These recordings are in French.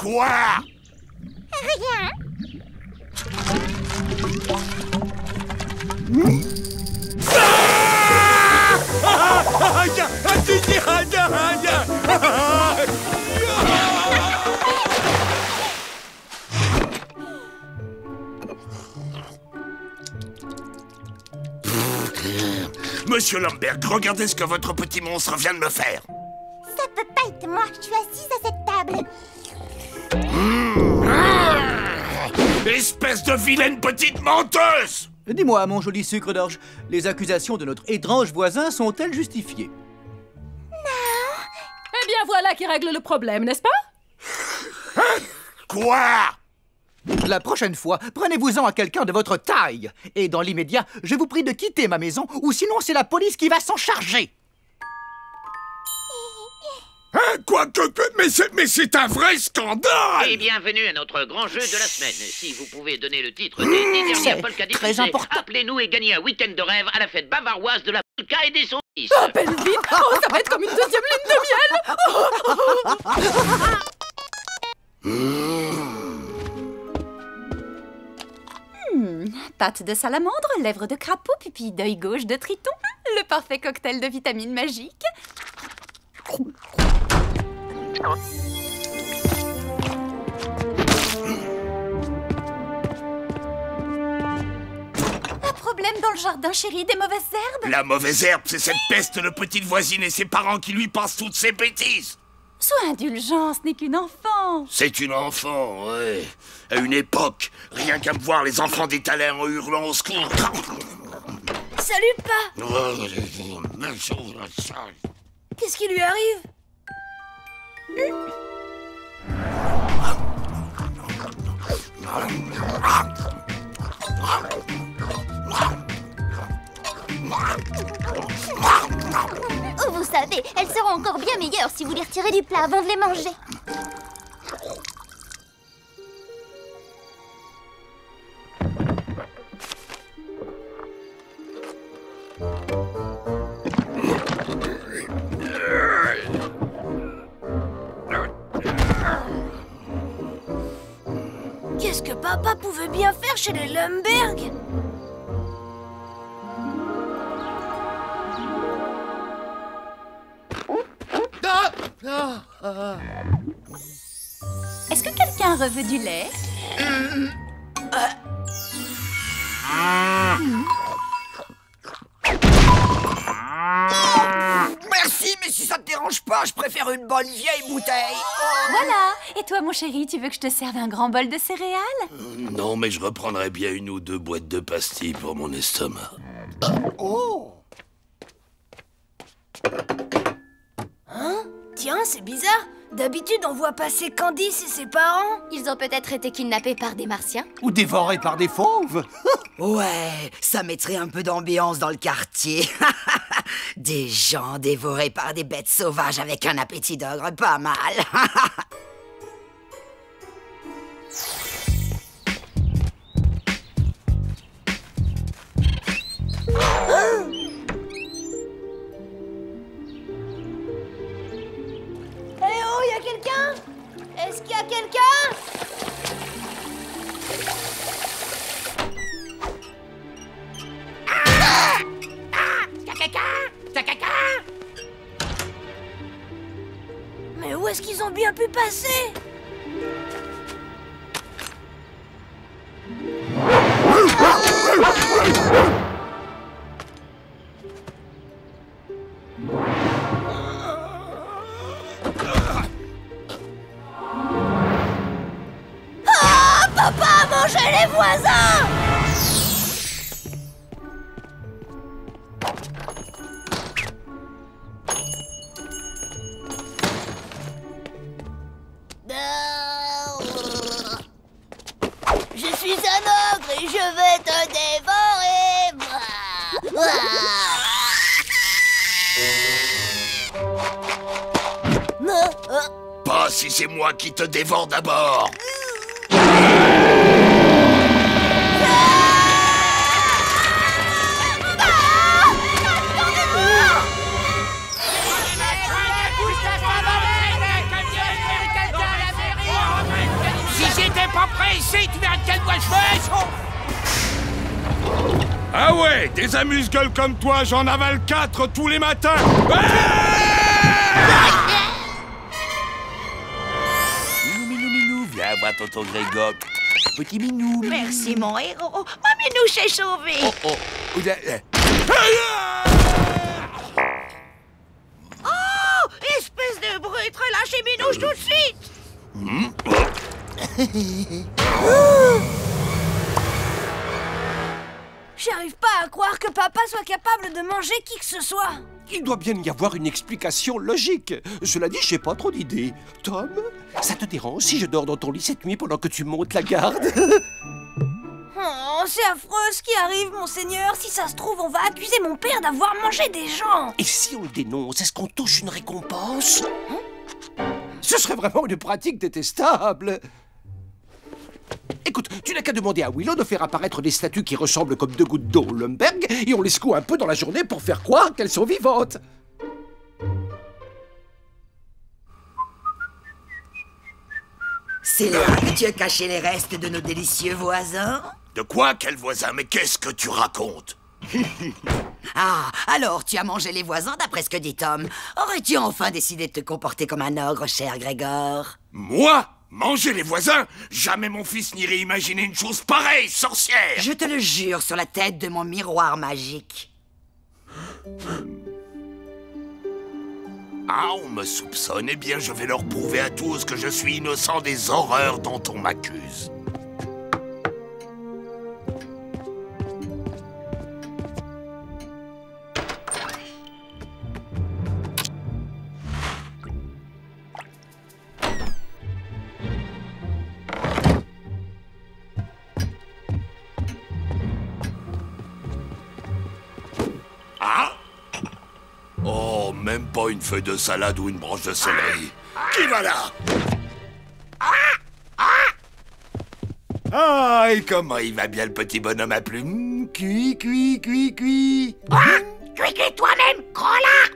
Quoi? Rien. Monsieur Lamberg, regardez ce que votre petit monstre vient de me faire. Ça peut pas être moi, je suis assise à cette table. Espèce de vilaine petite menteuse! Dis-moi, mon joli sucre d'orge, les accusations de notre étrange voisin sont-elles justifiées? Eh bien, voilà qui règle le problème, n'est-ce pas? Quoi? La prochaine fois, prenez-vous-en à quelqu'un de votre taille. Et dans l'immédiat, je vous prie de quitter ma maison, ou sinon c'est la police qui va s'en charger. Hein, quoi que... Mais c'est un vrai scandale! Et bienvenue à notre grand jeu de la semaine. Si vous pouvez donner le titre des 10 dernières polkas très diffusées, important. appelez-nous et gagnez un week-end de rêve à la fête bavaroise de la polka et des saucisses. Appelle vite. Oh, ça va être comme une deuxième ligne de miel. Patte de salamandre, lèvres de crapaud, pupille d'œil gauche de triton. Le parfait cocktail de vitamines magiques. Un problème dans le jardin, chérie, des mauvaises herbes? La mauvaise herbe, c'est cette peste de petite voisine et ses parents qui lui passent toutes ces bêtises. Sois indulgent, ce n'est qu'une enfant. C'est une enfant, ouais. À une époque, rien qu'à me voir les enfants d'étaler en hurlant au secours. Salut, Pa! Qu'est-ce qui lui arrive? Oh, vous savez, elles seront encore bien meilleures si vous les retirez du plat avant de les manger. Qu'est-ce que Papa pouvait bien faire chez les Lamberg? Est-ce que quelqu'un veut du lait? Merci, mais si ça te dérange pas, je préfère une bonne vieille bouteille. Voilà. Et toi, mon chéri, tu veux que je te serve un grand bol de céréales? Non, mais je reprendrai bien une ou deux boîtes de pastilles pour mon estomac. Oh! Hein? Tiens, c'est bizarre. D'habitude, on voit passer Candice et ses parents. Ils ont peut-être été kidnappés par des martiens. Ou dévorés par des fauves. Ouais, ça mettrait un peu d'ambiance dans le quartier. Des gens dévorés par des bêtes sauvages avec un appétit d'ogre pas mal. Eh oh, y a quelqu'un? Est-ce qu'il y a quelqu'un? Mais où est-ce qu'ils ont bien pu passer? Ah, Papa a mangé les voisins! Je suis un ogre et je vais te dévorer. Pas si c'est moi qui te dévore d'abord. pas prêt ici, tu verras de quel doigt je fais. Ah ouais, des amuse-gueules comme toi, j'en avale 4 tous les matins. Minou, viens voir tonton Grégor. Petit Minou. Merci, mon héros. Ma Minouche est sauvée. Oh, espèce de brute, relâchez Minouche tout de suite. J'arrive pas à croire que papa soit capable de manger qui que ce soit. Il doit bien y avoir une explication logique. Cela dit, j'ai pas trop d'idées. Tom, ça te dérange si je dors dans ton lit cette nuit pendant que tu montes la garde? Oh, c'est affreux ce qui arrive, monseigneur. Si ça se trouve, on va accuser mon père d'avoir mangé des gens. Et si on le dénonce, est-ce qu'on touche une récompense? Ce serait vraiment une pratique détestable. Écoute, tu n'as qu'à demander à Willow de faire apparaître des statues qui ressemblent comme 2 gouttes d'eau au Lumberg et on les secoue un peu dans la journée pour faire croire qu'elles sont vivantes. C'est là que tu as caché les restes de nos délicieux voisins? De quoi, quel voisin? Mais qu'est-ce que tu racontes? Ah, alors tu as mangé les voisins d'après ce que dit Tom. Aurais-tu enfin décidé de te comporter comme un ogre, cher Grégor? Moi? Manger les voisins? Jamais mon fils n'irait imaginer une chose pareille, sorcière! Je te le jure sur la tête de mon miroir magique. Ah, on me soupçonne. Eh bien, je vais leur prouver à tous que je suis innocent des horreurs dont on m'accuse. Oh, même pas une feuille de salade ou une branche de céleri. Qui va là? Ah, et comment il va bien le petit bonhomme à plumes? Cui. Cuis toi-même, gros-là!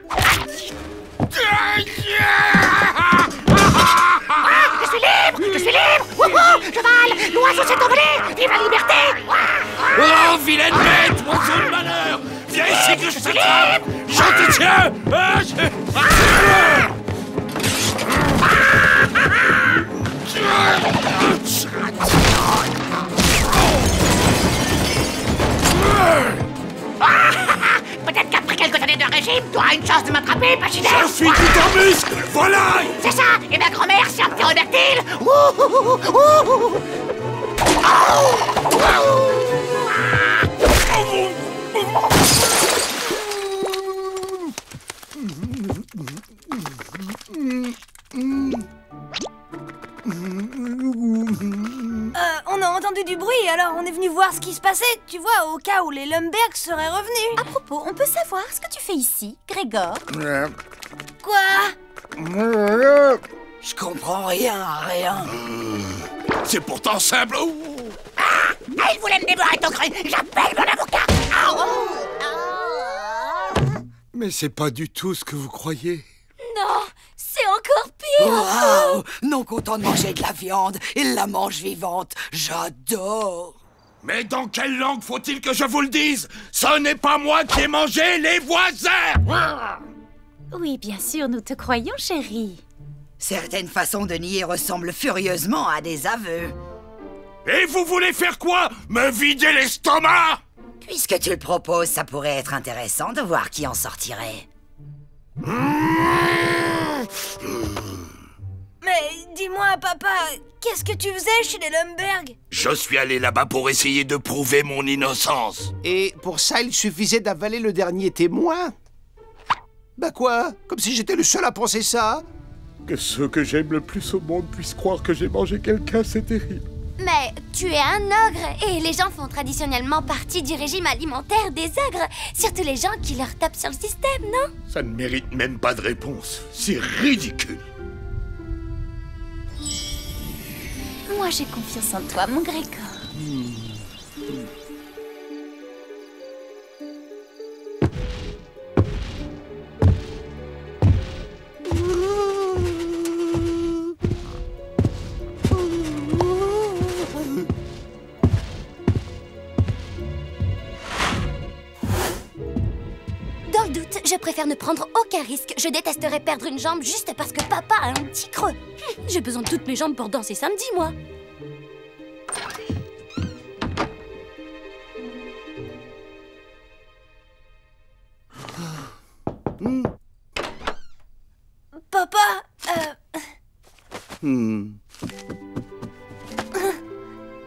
Je suis libre! Wouhou! Cheval! L'oiseau s'est envolé! Vive la liberté! Oh, vilaine bête, mon son de malheur! Viens ici que je t'attrape! Je te tiens! Peut-être qu'après quelques années de régime, tu auras une chance de m'attraper, Pachyderme! Je suis tout en muscle! Voilà! C'est ça! Et ma grand-mère, c'est un ptérodactyle! On a entendu du bruit, alors on est venu voir ce qui se passait, tu vois, au cas où les Lumberg seraient revenus. À propos, on peut savoir ce que tu fais ici, Grégor? Quoi? Je comprends rien. C'est pourtant simple! Il voulait me dévorer ton cru! J'appelle mon avocat! Mais c'est pas du tout ce que vous croyez. Non, c'est encore pire. Waouh! Non content de manger de la viande, il la mange vivante. J'adore! Mais dans quelle langue faut-il que je vous le dise? Ce n'est pas moi qui ai mangé les voisins! Oui, bien sûr, nous te croyons, chérie. Certaines façons de nier ressemblent furieusement à des aveux. Et vous voulez faire quoi? Me vider l'estomac? Puisque tu le proposes, ça pourrait être intéressant de voir qui en sortirait. Mais dis-moi, papa, qu'est-ce que tu faisais chez les Lumberg? Je suis allé là-bas pour essayer de prouver mon innocence. Et pour ça, il suffisait d'avaler le dernier témoin? Bah quoi? Comme si j'étais le seul à penser ça? Que ceux que j'aime le plus au monde puissent croire que j'ai mangé quelqu'un, c'est terrible. Mais tu es un ogre et les gens font traditionnellement partie du régime alimentaire des ogres. Surtout les gens qui leur tapent sur le système, non? Ça ne mérite même pas de réponse. C'est ridicule. Moi, j'ai confiance en toi, mon Grégor. préfère ne prendre aucun risque. Je détesterais perdre une jambe juste parce que papa a un petit creux. J'ai besoin de toutes mes jambes pour danser samedi, moi. Papa,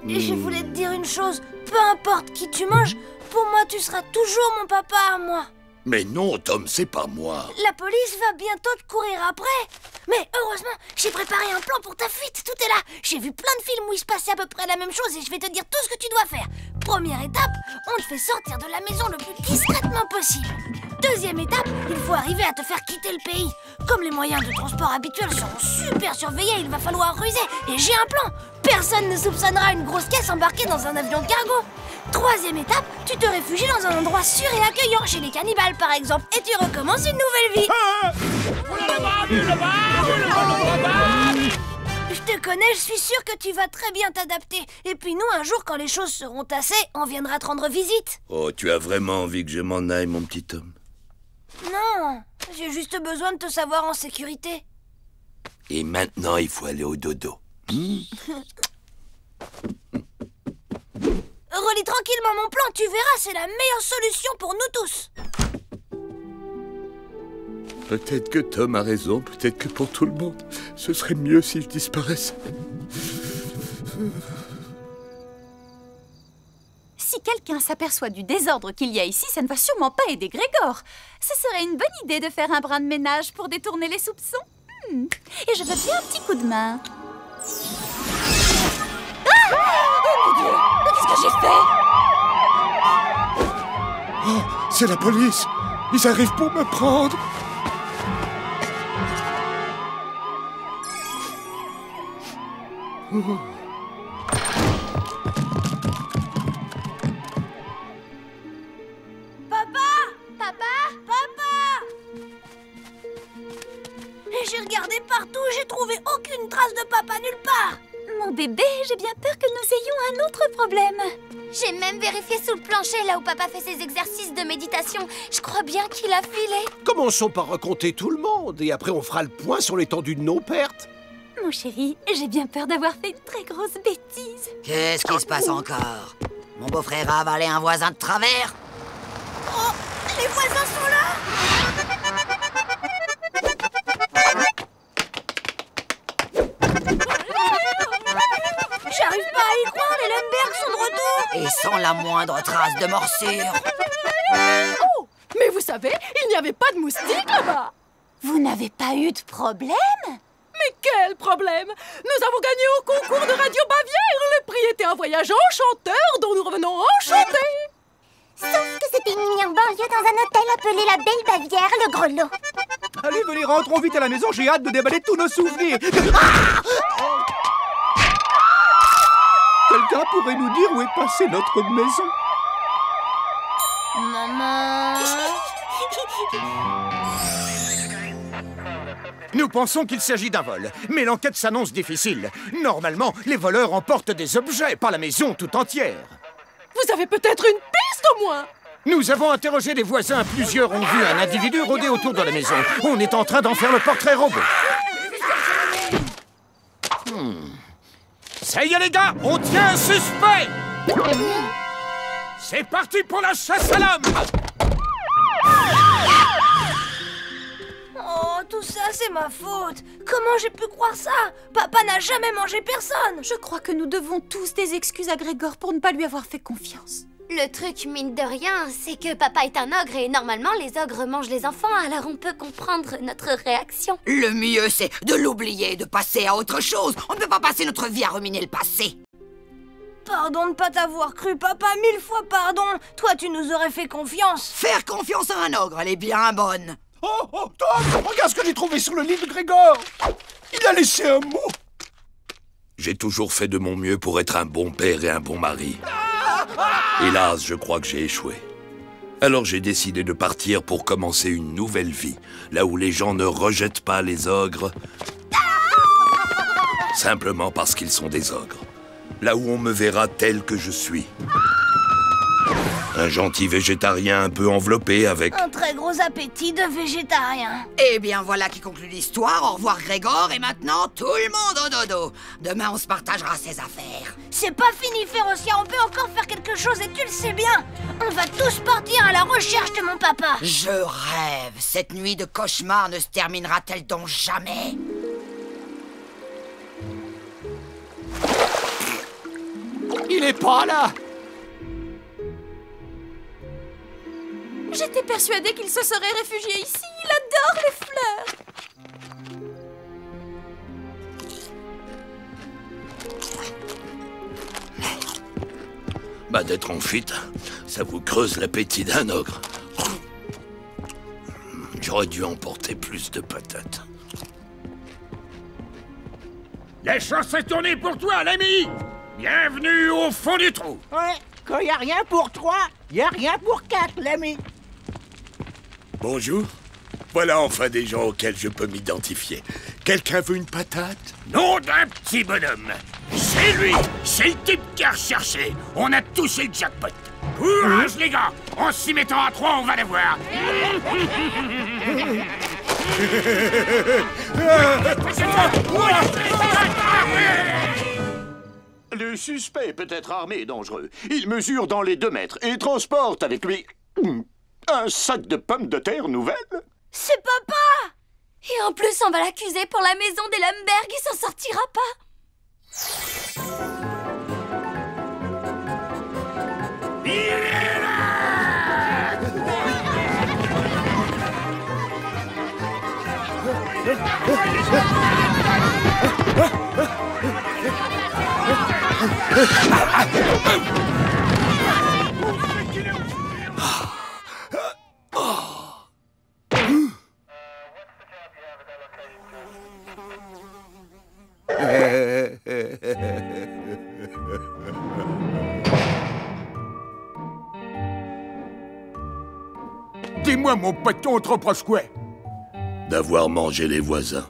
je voulais te dire une chose. Peu importe qui tu manges, pour moi tu seras toujours mon papa à moi. Mais non, Tom, c'est pas moi. La police va bientôt te courir après. Mais heureusement, j'ai préparé un plan pour ta fuite. Tout est là. J'ai vu plein de films où il se passait à peu près la même chose et je vais te dire tout ce que tu dois faire. Première étape, on te fait sortir de la maison le plus discrètement possible. Deuxième étape, il faut arriver à te faire quitter le pays. Comme les moyens de transport habituels seront super surveillés, il va falloir ruser. Et j'ai un plan. Personne ne soupçonnera une grosse caisse embarquée dans un avion cargo. Troisième étape, tu te réfugies dans un endroit sûr et accueillant, chez les cannibales par exemple, et tu recommences une nouvelle vie. Je te connais, je suis sûre que tu vas très bien t'adapter. Et puis nous, un jour, quand les choses seront tassées, on viendra te rendre visite. Oh, tu as vraiment envie que je m'en aille, mon petit Tom? Non, j'ai juste besoin de te savoir en sécurité. Et maintenant, il faut aller au dodo. Relis tranquillement mon plan, tu verras, c'est la meilleure solution pour nous tous. Peut-être que Tom a raison, peut-être que pour tout le monde, ce serait mieux si je disparaissais. Si quelqu'un s'aperçoit du désordre qu'il y a ici, ça ne va sûrement pas aider Grégor. Ce serait une bonne idée de faire un brin de ménage pour détourner les soupçons. Et je veux bien un petit coup de main. Ah! Oh mon Dieu! Mais qu'est-ce que j'ai fait? Oh, c'est la police! Ils arrivent pour me prendre! Oh. J'ai regardé partout, j'ai trouvé aucune trace de papa nulle part. Mon bébé, j'ai bien peur que nous ayons un autre problème. J'ai même vérifié sous le plancher, là où papa fait ses exercices de méditation. Je crois bien qu'il a filé. Commençons par raconter tout le monde, et après on fera le point sur l'étendue de nos pertes. Mon chéri, j'ai bien peur d'avoir fait une très grosse bêtise. Qu'est-ce qui se passe encore? Mon beau-frère a avalé un voisin de travers? Oh, les voisins sont là! J'arrive pas à y croire, les Lundberg sont de retour! Et sans la moindre trace de morsure. Oh! Mais vous savez, il n'y avait pas de moustiques là-bas! Vous n'avez pas eu de problème? Mais quel problème! Nous avons gagné au concours de Radio Bavière! Le prix était un voyage enchanteur dont nous revenons enchantés! Sauf que c'était une nuit en banlieue dans un hôtel appelé la Belle Bavière, le Grelot. Allez, venez, rentrons vite à la maison, j'ai hâte de déballer tous nos souvenirs. Quelqu'un pourrait nous dire où est passée notre maison? Maman... Nous pensons qu'il s'agit d'un vol, mais l'enquête s'annonce difficile. Normalement, les voleurs emportent des objets, pas la maison tout entière. Vous avez peut-être une piste au moins? Nous avons interrogé les voisins. Plusieurs ont vu un individu rôder autour de la maison. On est en train d'en faire le portrait robot. Ça y est, les gars, on tient un suspect. C'est parti pour la chasse à l'homme. Oh, tout ça, c'est ma faute. Comment j'ai pu croire ça? Papa n'a jamais mangé personne. Je crois que nous devons tous des excuses à Grégor pour ne pas lui avoir fait confiance. Le truc, mine de rien, c'est que papa est un ogre et normalement les ogres mangent les enfants, alors on peut comprendre notre réaction. Le mieux, c'est de l'oublier et de passer à autre chose. On ne peut pas passer notre vie à ruminer le passé. Pardon de ne pas t'avoir cru, papa, 1000 fois pardon. Toi, tu nous aurais fait confiance. Faire confiance à un ogre, elle est bien bonne. Oh, oh, Tom, regarde ce que j'ai trouvé sur le lit de Grégor. Il a laissé un mot. J'ai toujours fait de mon mieux pour être un bon père et un bon mari. Hélas, je crois que j'ai échoué. Alors j'ai décidé de partir pour commencer une nouvelle vie, là où les gens ne rejettent pas les ogres, simplement parce qu'ils sont des ogres. Là où on me verra tel que je suis. Un gentil végétarien un peu enveloppé avec... Un très gros appétit de végétarien. Eh bien, voilà qui conclut l'histoire. Au revoir, Grégor. Et maintenant, tout le monde au dodo. Demain, on se partagera ses affaires. C'est pas fini, Férocia. On peut encore faire quelque chose et tu le sais bien. On va tous partir à la recherche de mon papa. Je rêve. Cette nuit de cauchemar ne se terminera-t-elle donc jamais? Il est pas là! J'étais persuadée qu'il se serait réfugié ici. Il adore les fleurs. Bah, d'être en fuite, ça vous creuse l'appétit d'un ogre. J'aurais dû emporter plus de patates. La chance est tournée pour toi, l'ami! Bienvenue au fond du trou! Ouais, quand y a rien pour 3, y a rien pour 4, l'ami. Bonjour. Voilà enfin des gens auxquels je peux m'identifier. Quelqu'un veut une patate? Nom d'un petit bonhomme! C'est lui! C'est le type qui a recherché! On a touché le jackpot! Courage, les gars! En s'y mettant à 3, on va les voir! Le suspect peut être armé et dangereux. Il mesure dans les 2 mètres et transporte avec lui un sac de pommes de terre nouvelles. C'est papa! Et en plus, on va l'accuser pour la maison des Lemberg. Il s'en sortira pas. Dis-moi, mon poton trop proche quoi? D'avoir mangé les voisins.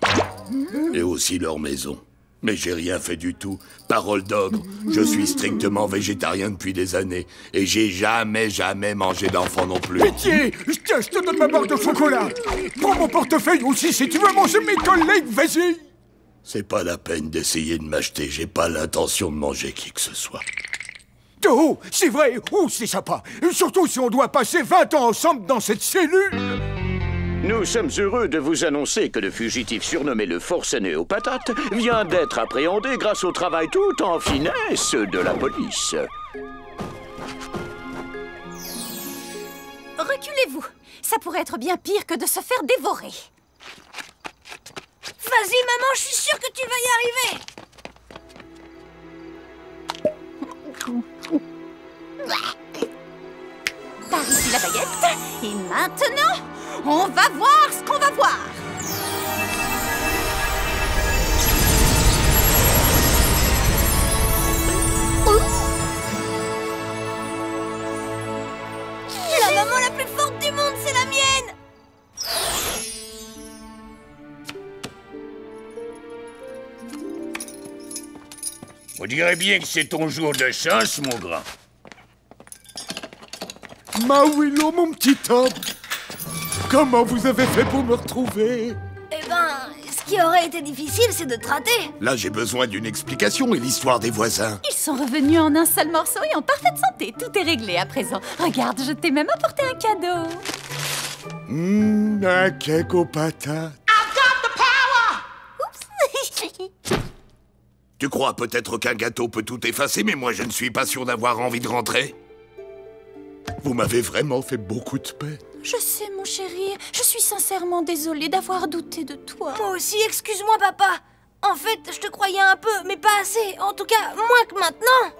Et aussi leur maison. Mais j'ai rien fait du tout. Parole d'ogre, je suis strictement végétarien depuis des années. Et j'ai jamais mangé d'enfant non plus. Pitié! Tiens, je te donne ma barre de chocolat! Prends mon portefeuille aussi si tu veux manger mes collègues, vas-y! C'est pas la peine d'essayer de m'acheter. J'ai pas l'intention de manger qui que ce soit. Oh, c'est vrai! Oh, c'est sympa! Surtout si on doit passer 20 ans ensemble dans cette cellule! Nous sommes heureux de vous annoncer que le fugitif surnommé le forcené aux patates vient d'être appréhendé grâce au travail tout en finesse de la police. Reculez-vous. Ça pourrait être bien pire que de se faire dévorer. Vas-y, maman, je suis sûre que tu vas y arriver. Par ici la baguette. Et maintenant, on va voir ce qu'on va voir. La maman la plus forte du monde, c'est la mienne. On dirait bien que c'est ton jour de chance, mon grand. Mawilo, mon petit homme. Comment vous avez fait pour me retrouver? Eh ben, ce qui aurait été difficile, c'est de te rater. Là, j'ai besoin d'une explication et l'histoire des voisins. Ils sont revenus en un seul morceau et en parfaite santé. Tout est réglé à présent. Regarde, je t'ai même apporté un cadeau. Un cake aux patates. Oups. Tu crois peut-être qu'un gâteau peut tout effacer, mais moi je ne suis pas sûr d'avoir envie de rentrer. Vous m'avez vraiment fait beaucoup de peine. Je sais, mon chéri. Je suis sincèrement désolée d'avoir douté de toi. Moi aussi, excuse-moi, papa. En fait, je te croyais un peu, mais pas assez. En tout cas, moins que maintenant.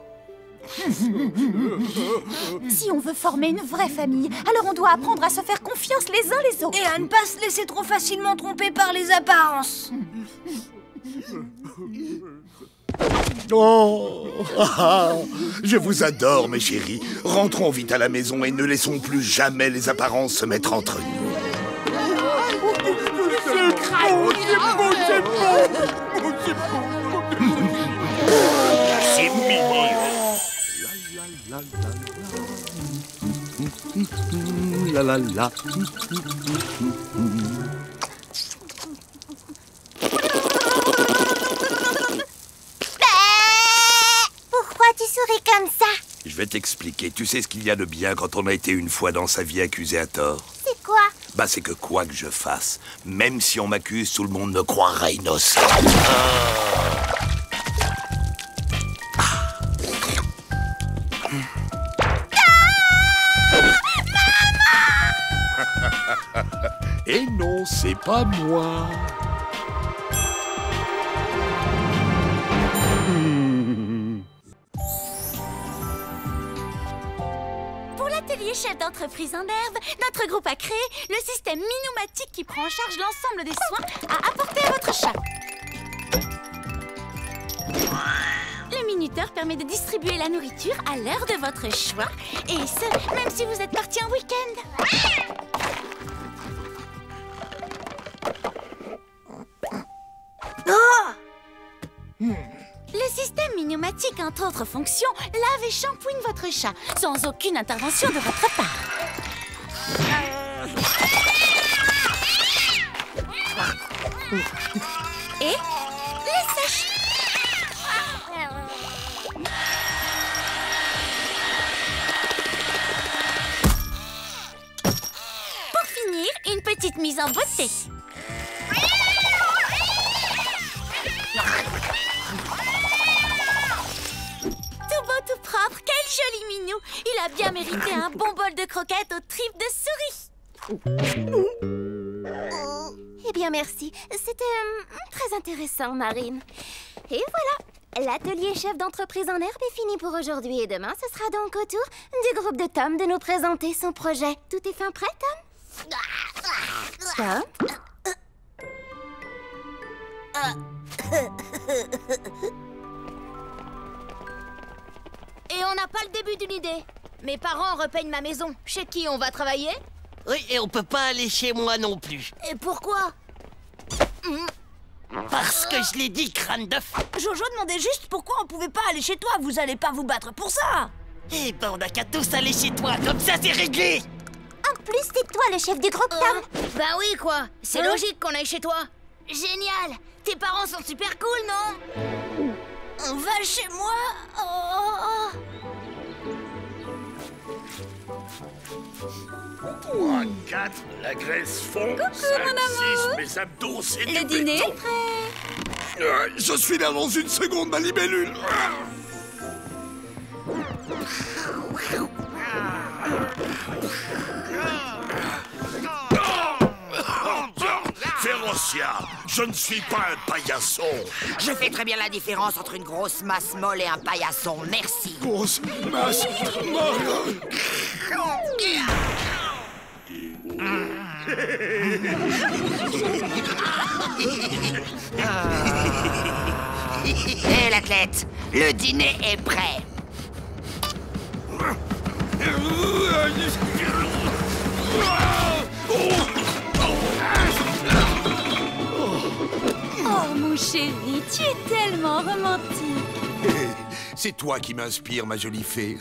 Si on veut former une vraie famille, alors on doit apprendre à se faire confiance les uns les autres. Et à ne pas se laisser trop facilement tromper par les apparences. Oh, je vous adore, mes chéris. Rentrons vite à la maison et ne laissons plus jamais les apparences se mettre entre nous. C'est mignon. la la la. Pourquoi tu souris comme ça? Je vais t'expliquer. Tu sais ce qu'il y a de bien quand on a été une fois dans sa vie accusé à tort? C'est quoi? Bah c'est que quoi que je fasse, même si on m'accuse, tout le monde me croira innocent. Et non, c'est pas moi. Pour l'atelier chef d'entreprise en herbe, notre groupe a créé le système Minoumatique qui prend en charge l'ensemble des soins à apporter à votre chat. Le minuteur permet de distribuer la nourriture à l'heure de votre choix, et ce, même si vous êtes parti en week-end. Le système Minoumatique, entre autres fonctions, lave et shampooine votre chat, sans aucune intervention de votre part. Et le sèche. Pour finir, une petite mise en beauté. Tout propre, quel joli minou! Il a bien mérité un bon bol de croquettes aux tripes de souris. Eh bien, merci. C'était très intéressant, Marine. Et voilà, l'atelier chef d'entreprise en herbe est fini pour aujourd'hui. Et demain, ce sera donc au tour du groupe de Tom de nous présenter son projet. Tout est fin prêt, Tom? Tom? Et on n'a pas le début d'une idée. Mes parents repeignent ma maison. Chez qui on va travailler? Oui, et on peut pas aller chez moi non plus. Et pourquoi? Parce que je l'ai dit, crâne d'œuf. Jojo demandait juste pourquoi on pouvait pas aller chez toi. Vous allez pas vous battre pour ça. Eh ben, on n'a qu'à tous aller chez toi, comme ça c'est réglé. En plus, c'est toi le chef du groupe, Tom. Bah oui, quoi. C'est logique qu'on aille chez toi. Génial. Tes parents sont super cool, non? On va chez moi. Oh. 3, 4, la graisse fond. 5, 6, mes abdos, c'est du Le dîner béton. est prêt. Je suis là dans une seconde, ma libellule. Férocia, je ne suis pas un paillasson. Je fais très bien la différence entre une grosse masse molle et un paillasson, merci. Grosse masse molle. Hé l'athlète, le dîner est prêt. Oh mon chéri, tu es tellement romantique. C'est toi qui m'inspire, ma jolie fée.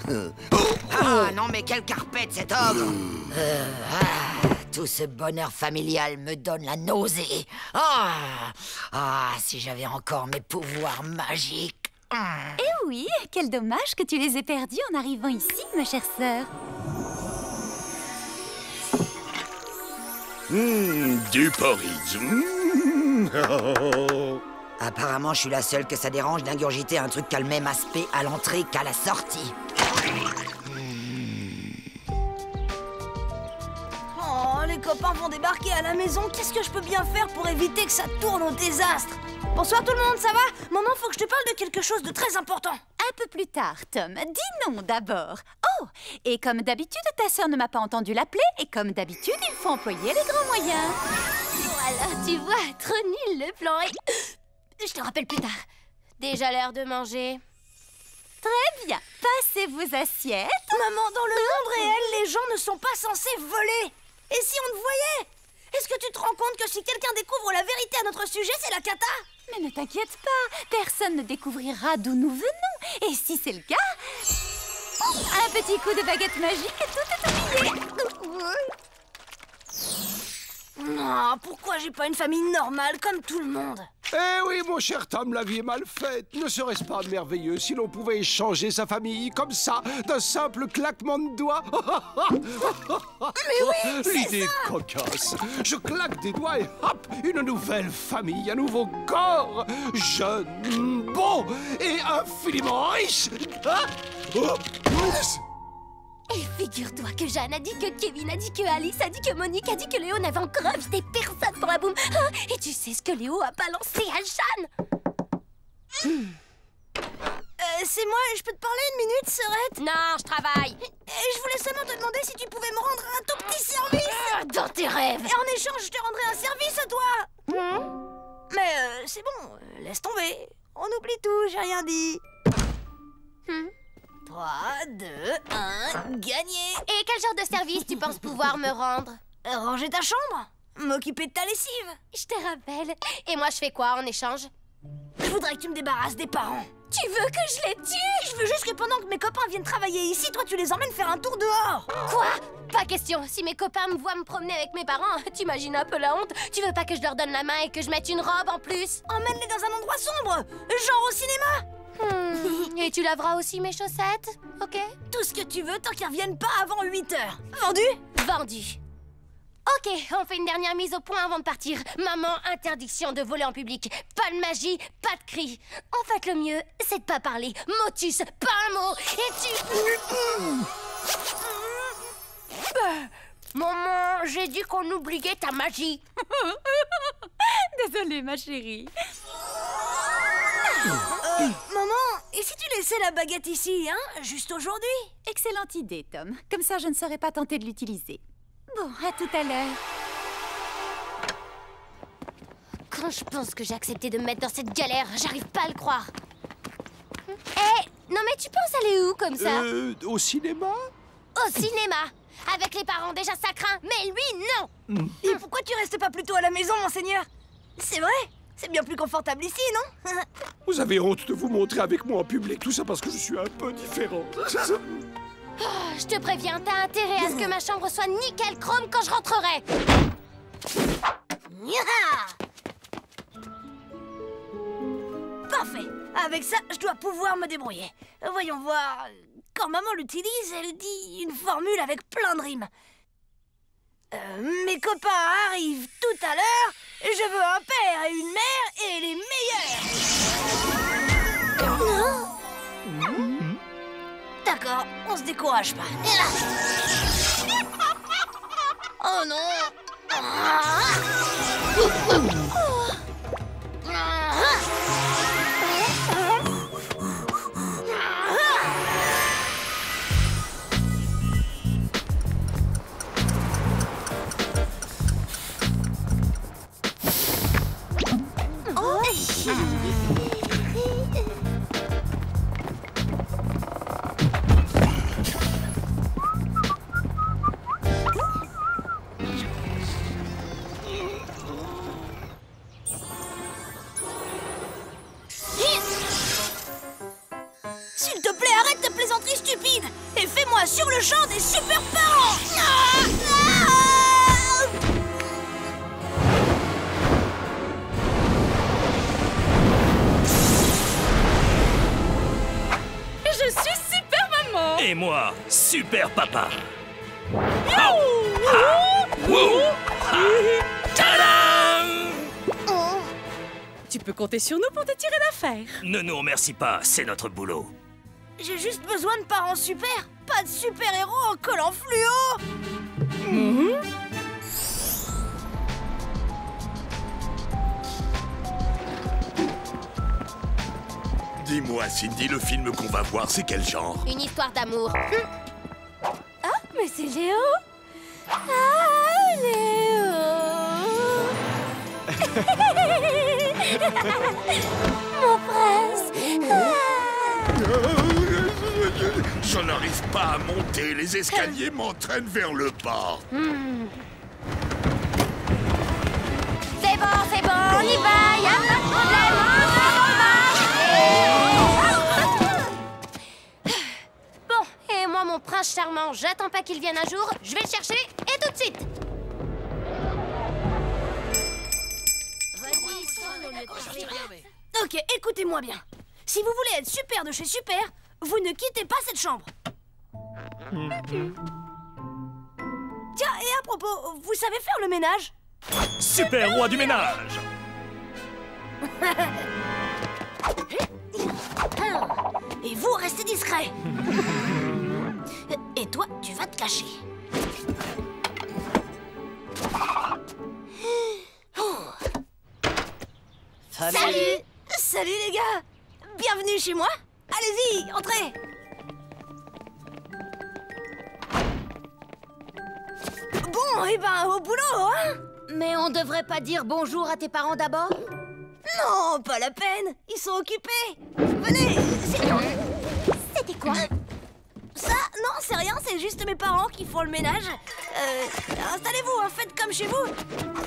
Ah non mais quelle carpette cet homme. Tout ce bonheur familial me donne la nausée. Si j'avais encore mes pouvoirs magiques. Eh oui, quel dommage que tu les aies perdus en arrivant ici, ma chère sœur. Du porridge. Apparemment, je suis la seule que ça dérange d'ingurgiter un truc qui a le même aspect à l'entrée qu'à la sortie. Oh, les copains vont débarquer à la maison. Qu'est-ce que je peux bien faire pour éviter que ça tourne au désastre? Bonsoir tout le monde, ça va? Maman, faut que je te parle de quelque chose de très important. Un peu plus tard, Tom. Dis non d'abord. Oh, et comme d'habitude, ta sœur ne m'a pas entendu l'appeler. Et comme d'habitude, il faut employer les grands moyens. Voilà, tu vois, trop nul le plan. Je te rappelle plus tard. Déjà l'heure de manger. Très bien. Passez vos assiettes. Maman, dans le monde réel, les gens ne sont pas censés voler. Et si on te voyait? Est-ce que tu te rends compte que si quelqu'un découvre la vérité à notre sujet, c'est la cata? Mais ne t'inquiète pas, personne ne découvrira d'où nous venons. Et si c'est le cas, un petit coup de baguette magique et tout est oublié. Non, pourquoi j'ai pas une famille normale comme tout le monde? Eh oui, mon cher Tom, la vie est mal faite. Ne serait-ce pas merveilleux si l'on pouvait échanger sa famille comme ça, d'un simple claquement de doigts? Mais oui, c'est l'idée ça. cocasse. Je claque des doigts et hop, une nouvelle famille, un nouveau corps, jeune, beau et infiniment riche. Ah, oh, oups. Et figure-toi que Jeanne a dit que Kevin a dit que Alice a dit que Monique a dit que Léo n'avait encore invité personne pour la boum. Ah, et tu sais ce que Léo a balancé à Jeanne? C'est moi, je peux te parler une minute, Serette? Non, je travaille. Et je voulais seulement te demander si tu pouvais me rendre un tout petit service. Dans tes rêves. Et en échange, je te rendrai un service à toi. Mais c'est bon, laisse tomber. On oublie tout, j'ai rien dit. 3, 2, 1, gagné. Et quel genre de service tu penses pouvoir me rendre? Ranger ta chambre, m'occuper de ta lessive. Je te rappelle. Et moi, je fais quoi en échange? Je voudrais que tu me débarrasses des parents. Tu veux que je les tue? Je veux juste que pendant que mes copains viennent travailler ici, toi tu les emmènes faire un tour dehors. Quoi? Pas question. Si mes copains me voient me promener avec mes parents, t'imagines un peu la honte? Tu veux pas que je leur donne la main et que je mette une robe en plus? Emmène-les dans un endroit sombre, genre au cinéma. Et tu laveras aussi mes chaussettes, ok? Tout ce que tu veux tant qu'ils reviennent pas avant 8 heures. Vendu? Vendu. Ok, on fait une dernière mise au point avant de partir. Maman, interdiction de voler en public. Pas de magie, pas de cris. En fait, le mieux, c'est de pas parler. Motus, pas un mot. Et tu... Maman, j'ai dit qu'on oubliait ta magie. Désolée, ma chérie. Maman, et si tu laissais la baguette ici, hein? Juste aujourd'hui? Excellente idée, Tom. Comme ça, je ne serais pas tentée de l'utiliser. Bon, à tout à l'heure. Quand je pense que j'ai accepté de me mettre dans cette galère, j'arrive pas à le croire. Eh, non mais tu penses aller où comme ça? Au cinéma? Au cinéma. Avec les parents, déjà ça craint, mais lui, non. Et pourquoi tu restes pas plutôt à la maison, monseigneur? C'est vrai, c'est bien plus confortable ici, non? Vous avez honte de vous montrer avec moi en public, tout ça parce que je suis un peu différent. Oh, je te préviens, t'as intérêt à ce que ma chambre soit nickel chrome quand je rentrerai. Parfait. Avec ça, je dois pouvoir me débrouiller. Voyons voir. Quand maman l'utilise, elle dit une formule avec plein de rimes. Mes copains arrivent tout à l'heure. Je veux un père et une mère et les meilleurs. D'accord, on se décourage pas. Oh non. S'il te plaît, arrête ta plaisanterie stupide et fais-moi sur le champ des super parents. Je suis super maman. Et moi, super papa. Tu peux compter sur nous pour te tirer d'affaire. Ne nous remercie pas, c'est notre boulot. J'ai juste besoin de parents super, pas de super-héros en collant fluo. Dis-moi, Cindy, le film qu'on va voir, c'est quel genre? Une histoire d'amour. Ah, mais c'est Léo. Ah, Léo. Mon prince. Je n'arrive pas à monter, les escaliers m'entraînent vers le bas. C'est bon, on y va, y'a pas de problème, Bon, et moi, mon prince charmant, j'attends pas qu'il vienne un jour, je vais le chercher de suite. Vas-y, sonne au lieu de parler. Ok, écoutez-moi bien. Si vous voulez être super de chez Super, vous ne quittez pas cette chambre. Tiens, et à propos, vous savez faire le ménage? Super roi du ménage. Et vous, restez discret. Et toi, tu vas te cacher. Salut! Salut les gars! Bienvenue chez moi! Allez-y, entrez! Bon, et ben, au boulot, hein? Mais on devrait pas dire bonjour à tes parents d'abord? Non, pas la peine, ils sont occupés. Venez, C'était quoi? Ça, non, c'est rien, c'est juste mes parents qui font le ménage. Installez-vous, hein, faites comme chez vous.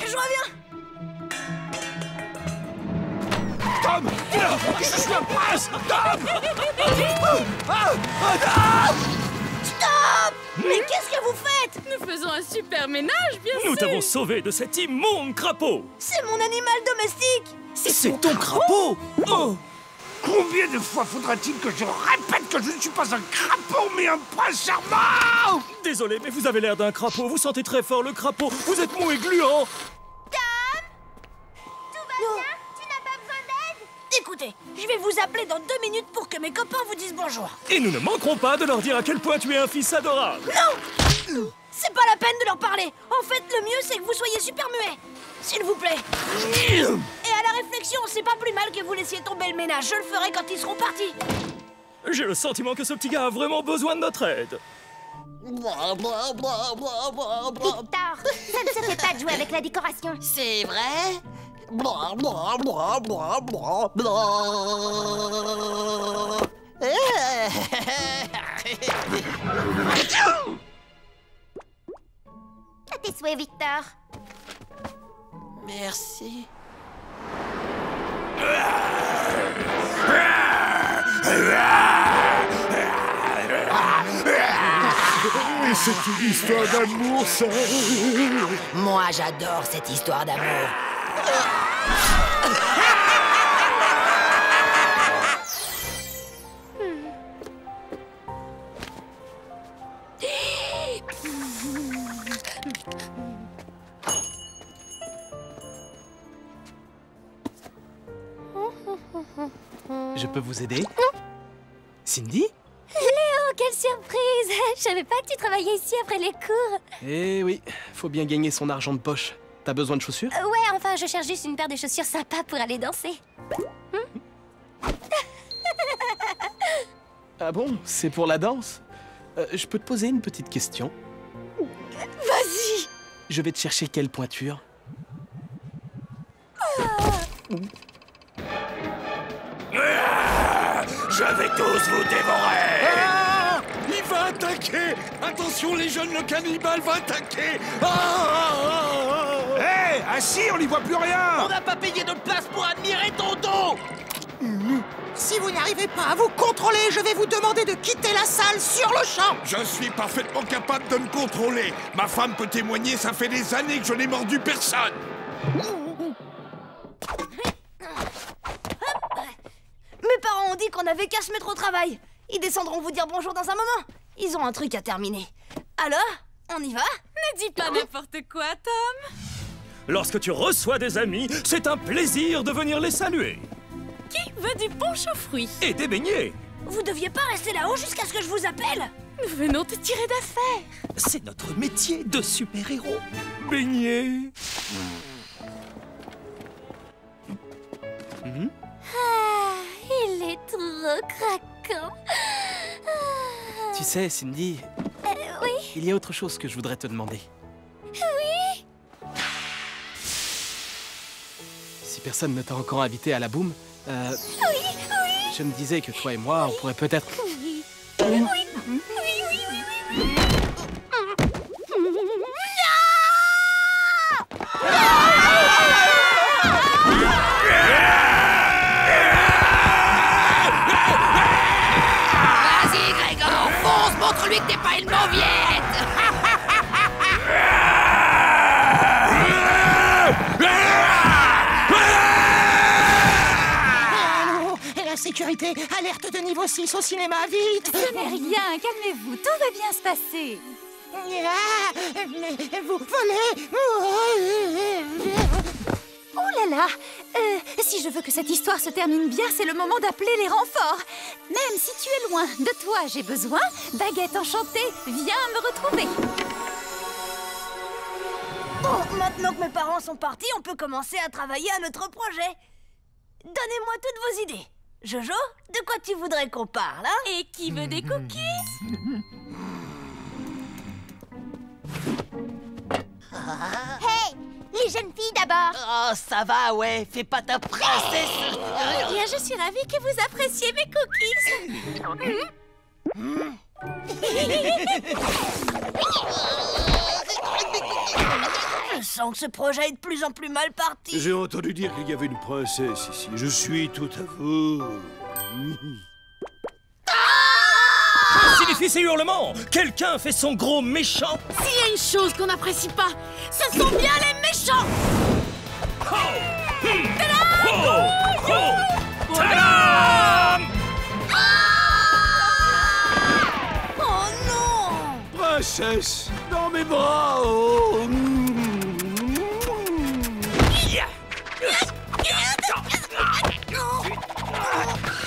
Je reviens. Tom, viens, je suis un prince. Tom! Stop! Mais qu'est-ce que vous faites? Nous faisons un super ménage, bien sûr. Nous t'avons sauvé de cet immonde crapaud. C'est mon animal domestique. C'est ton crapaud. Oh! Combien de fois faudra-t-il que je répète que je ne suis pas un crapaud, mais un prince charmant? Désolé, mais vous avez l'air d'un crapaud. Vous sentez très fort le crapaud. Vous êtes mou et gluant. Écoutez, je vais vous appeler dans 2 minutes pour que mes copains vous disent bonjour. Et nous ne manquerons pas de leur dire à quel point tu es un fils adorable. Non! C'est pas la peine de leur parler. En fait, le mieux, c'est que vous soyez super muets. S'il vous plaît. Et à la réflexion, c'est pas plus mal que vous laissiez tomber le ménage. Je le ferai quand ils seront partis. J'ai le sentiment que ce petit gars a vraiment besoin de notre aide. Victor, ça ne se fait pas de jouer avec la décoration. C'est vrai? À tes souhaits, Victor. Merci. C'est une histoire d'amour, ça. Moi, j'adore cette histoire d'amour. Je peux vous aider? Cindy? Léo, quelle surprise! Je savais pas que tu travaillais ici après les cours. Eh oui, faut bien gagner son argent de poche. T'as besoin de chaussures? Ouais, enfin, je cherche juste une paire de chaussures sympas pour aller danser. Ah bon? C'est pour la danse? Je peux te poser une petite question? Vas-y! Je vais te chercher quelle pointure? Je vais tous vous dévorer. Ah! Il va attaquer! Attention les jeunes, le cannibale va attaquer! Hé! Assis, on n'y voit plus rien! On n'a pas payé de place pour admirer ton dos! Si vous n'arrivez pas à vous contrôler, je vais vous demander de quitter la salle sur le champ. Je suis parfaitement capable de me contrôler. Ma femme peut témoigner, ça fait des années que je n'ai mordu personne. Mes parents ont dit qu'on avait qu'à se mettre au travail. Ils descendront vous dire bonjour dans un moment. Ils ont un truc à terminer. Alors, on y va? Ne dis pas n'importe quoi, Tom. Lorsque tu reçois des amis, c'est un plaisir de venir les saluer. Qui veut du punch aux fruits? Et des beignets. Vous deviez pas rester là-haut jusqu'à ce que je vous appelle? Nous venons te tirer d'affaire. C'est notre métier de super-héros. Beignets. Ah, il est trop craquant. Tu sais, Cindy, Oui? il y a autre chose que je voudrais te demander. Oui? Si personne ne t'a encore invité à la boum, Oui, je me disais que toi et moi, on pourrait peut-être... oui. Oui, oui, oui, oui. Vas-y, Grégor, fonce, montre-lui que t'es pas une mauviette. sécurité, alerte de niveau 6 au cinéma, vite! Ce n'est rien, calmez-vous, tout va bien se passer. Vous volez! Oh là là! Si je veux que cette histoire se termine bien, c'est le moment d'appeler les renforts. Même si tu es loin, de toi j'ai besoin. Baguette enchantée, viens me retrouver. Bon, maintenant que mes parents sont partis, on peut commencer à travailler à notre projet. Donnez-moi toutes vos idées. Jojo, de quoi tu voudrais qu'on parle, hein? Et qui veut des cookies? Hey! Les jeunes filles d'abord! Oh, ça va, ouais, fais pas ta princesse! Eh bien, je suis ravie que vous appréciez mes cookies. Je sens que ce projet est de plus en plus mal parti. J'ai entendu dire qu'il y avait une princesse ici. Je suis tout à vous. Signifie ces hurlements! Quelqu'un fait son gros méchant! S'il y a une chose qu'on n'apprécie pas, ce sont bien les méchants! Tadam! Oh non! Princesse, dans mes bras! Oh.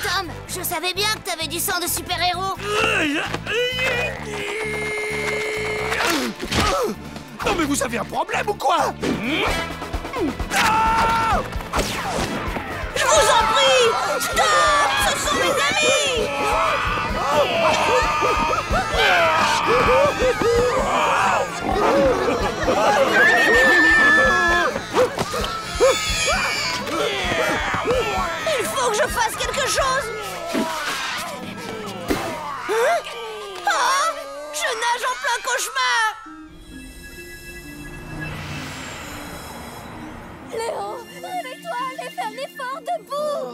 Tom, je savais bien que t'avais du sang de super-héros. Non mais vous avez un problème ou quoi? Je vous en prie! Stop! Ce sont mes amis! Il faut que je fasse quelque chose! Hein? Oh! Je nage en plein cauchemar! Léo, réveille-toi, allez faire l'effort debout.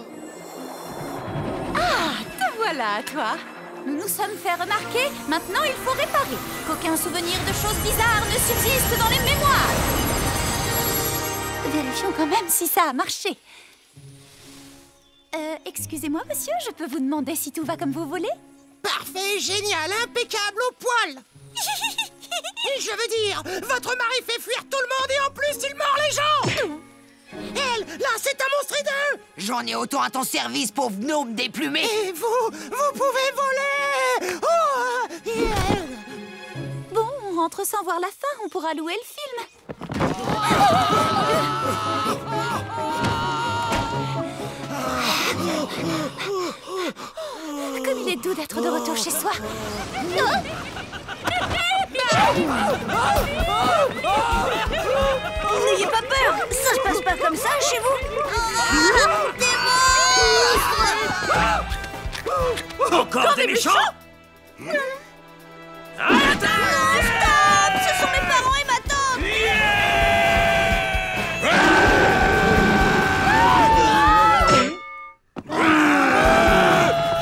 Ah, te voilà, toi. Nous nous sommes fait remarquer, maintenant il faut réparer. Qu'aucun souvenir de choses bizarres ne subsiste dans les mémoires. Vérifions quand même si ça a marché. Excusez-moi, monsieur, je peux vous demander si tout va comme vous voulez? Parfait, génial, impeccable au poil! Je veux dire, votre mari fait fuir tout le monde et en plus il mord les gens! Elle, là, c'est un monstre hideux! J'en ai autant à ton service, pauvre gnome déplumé! Et vous pouvez voler! Oh, Bon, on rentre sans voir la fin, on pourra louer le film. Comme il est doux d'être de retour chez soi. N'ayez pas peur, ça se passe pas comme ça chez vous. Des monstres! Encore des méchants? Stop! Ce sont mes parents et ma tante!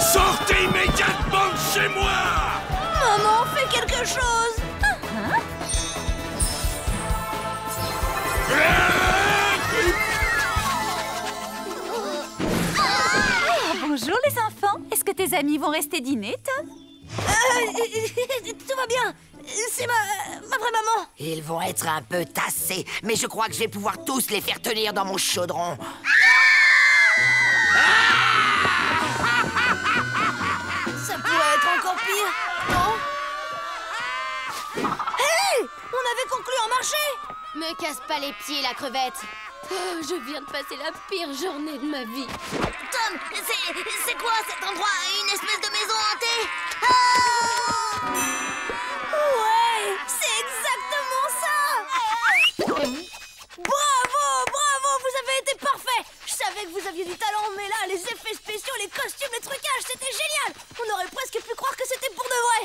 Sortez immédiatement de chez moi! Maman, fais quelque chose! Bonjour les enfants, est-ce que tes amis vont rester dîner, Tom? Tout va bien. C'est ma vraie maman. Ils vont être un peu tassés, mais je crois que je vais pouvoir tous les faire tenir dans mon chaudron. Ça pourrait être encore pire, non? Hé! On avait conclu en marché! Me casse pas les pieds, la crevette. Oh, je viens de passer la pire journée de ma vie. Tom, c'est quoi cet endroit? Une espèce de maison hantée? Ah! Ouais, c'est exactement ça! Bravo, bravo, vous avez été parfait! Je savais que vous aviez du talent, mais là, les effets spéciaux, les costumes, les trucages, c'était génial! On aurait presque pu croire que c'était pour de vrai!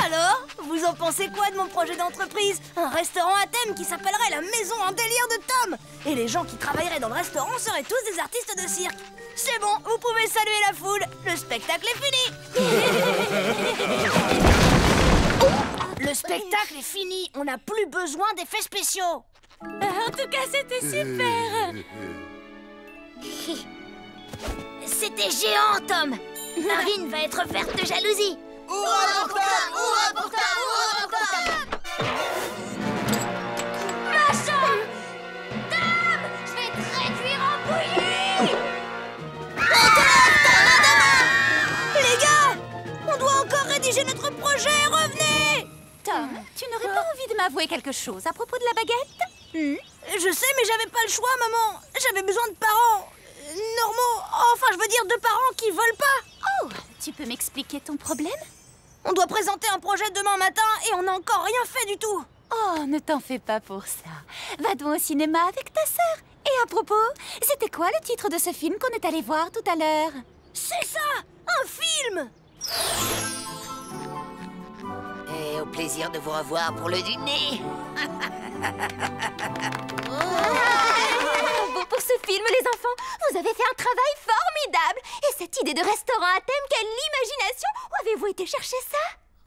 Alors, vous en pensez quoi de mon projet d'entreprise? Un restaurant à thème qui s'appellerait la Maison en délire de Tom. Et les gens qui travailleraient dans le restaurant seraient tous des artistes de cirque. C'est bon, vous pouvez saluer la foule. Le spectacle est fini. Le spectacle est fini. On n'a plus besoin d'effets spéciaux. En tout cas, c'était super. C'était géant, Tom. Marine va être verte de jalousie. Hurrah pour Tom! Hurrah pour Tom! Hurrah pour Tom! Machin! Tom! Je vais te réduire en bouillie! Les gars! On doit encore rédiger notre projet! Revenez! Tom, tu n'aurais pas envie de m'avouer quelque chose à propos de la baguette? Je sais, mais j'avais pas le choix, maman. J'avais besoin de parents normaux. Enfin, je veux dire de parents qui volent pas. Oh, tu peux m'expliquer ton problème? On doit présenter un projet demain matin et on n'a encore rien fait du tout. Oh, ne t'en fais pas pour ça. Va donc au cinéma avec ta sœur. Et à propos, c'était quoi le titre de ce film qu'on est allé voir tout à l'heure? C'est ça! Un film! Et au plaisir de vous revoir pour le dîner. Bravo pour ce film, les enfants. Vous avez fait un travail formidable. Et cette idée de restaurant à thème, quelle imagination! Où avez-vous été chercher ça?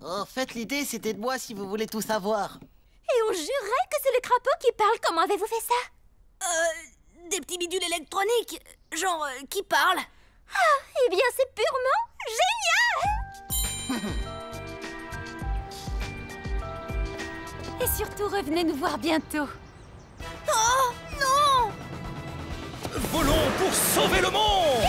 En fait, l'idée, c'était de moi si vous voulez tout savoir. Et on jurerait que c'est le crapaud qui parle. Comment avez-vous fait ça? Des petits bidules électroniques, genre qui parlent. Ah, eh bien c'est purement génial! Et surtout, revenez nous voir bientôt. Oh, non! Volons pour sauver le monde!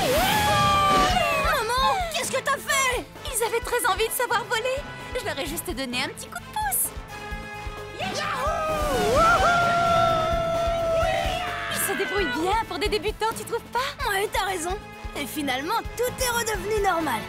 Maman, qu'est-ce que t'as fait? Ils avaient très envie de savoir voler. Je leur ai juste donné un petit coup de pouce. Ils se débrouillent bien pour des débutants, tu trouves pas? Ouais, t'as raison. Et finalement, tout est redevenu normal.